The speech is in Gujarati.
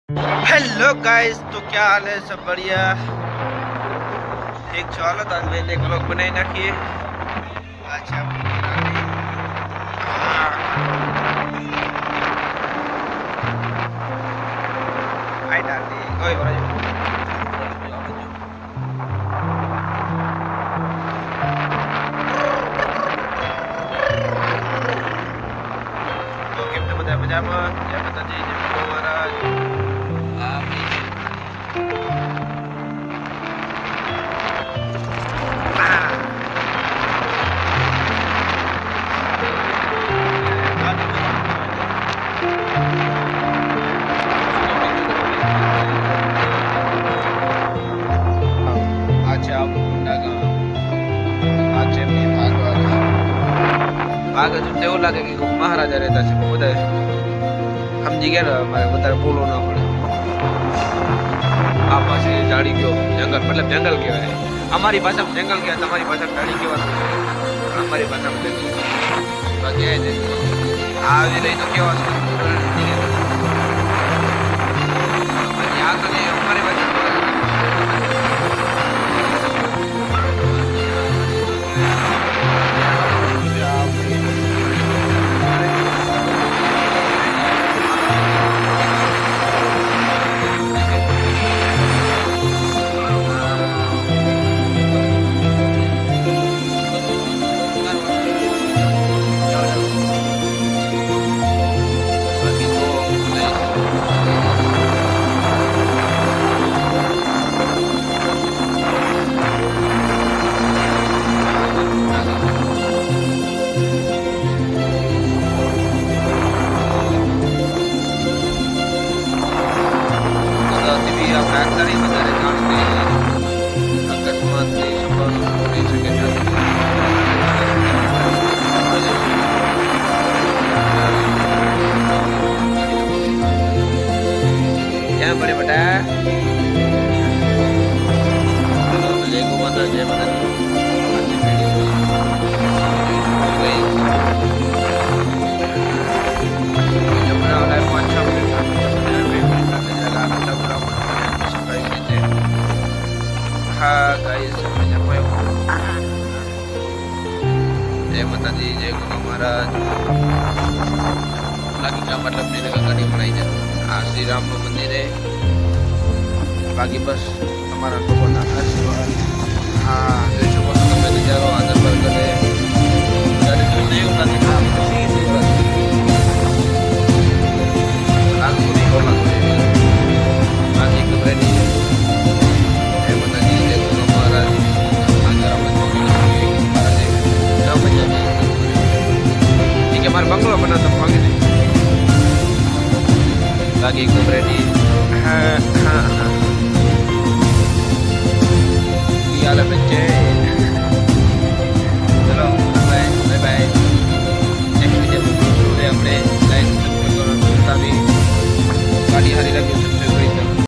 हेलो गाइस, तो क्या हाल है? सब बढ़िया? ठीक चलो तो आज मैंने एक व्लॉग बनाई नाखिए। अच्छा आई डाली ओए बराबर तो કેમ છો બધા મજામાં? જય માતાજી, જય ભોળો મહારાજ. આગળ તો એવું લાગે કે મહારાજા રહેતા છે, બધા સમજી ગયા ને, અમારે વધારે બોલવું ના પડે. આ પાસે જાડી ગયો જંગલ, મતલબ જંગલ કહેવાય. અમારી ભાષામાં જંગલ કહેવાય, તમારી ભાષામાં જાડી કહેવાય, અમારી ભાષામાં જંગલ. બાકી આવી રહી તો કેવા છે આ તો અમારી ભાષા बड़े बटा लेगो माता जय माता हाँ गाइस जय माता दी, जय गुरु महाराज. लगी का मतलब नहीं लगा गाड़ी बनाई जाए. आ श्री राम નું મંદિર है. बाकी बस તમારા લોકોના આશીર્વાદ. હા જોઈ શકો છો તમે નજારો આનંદ પર કરે ગાડી તો નહીં ઉતારી ના આગળ નહીં બોલા બાકી એકદમ રેડી છે. એ બધાજી જય ગુરુ મહારાજ આગળ આપણે ઠીક है. મારે બંગલો બનાવતો માંગે છે बाकी एकदम रेडी. हाँ हाँ हाँ.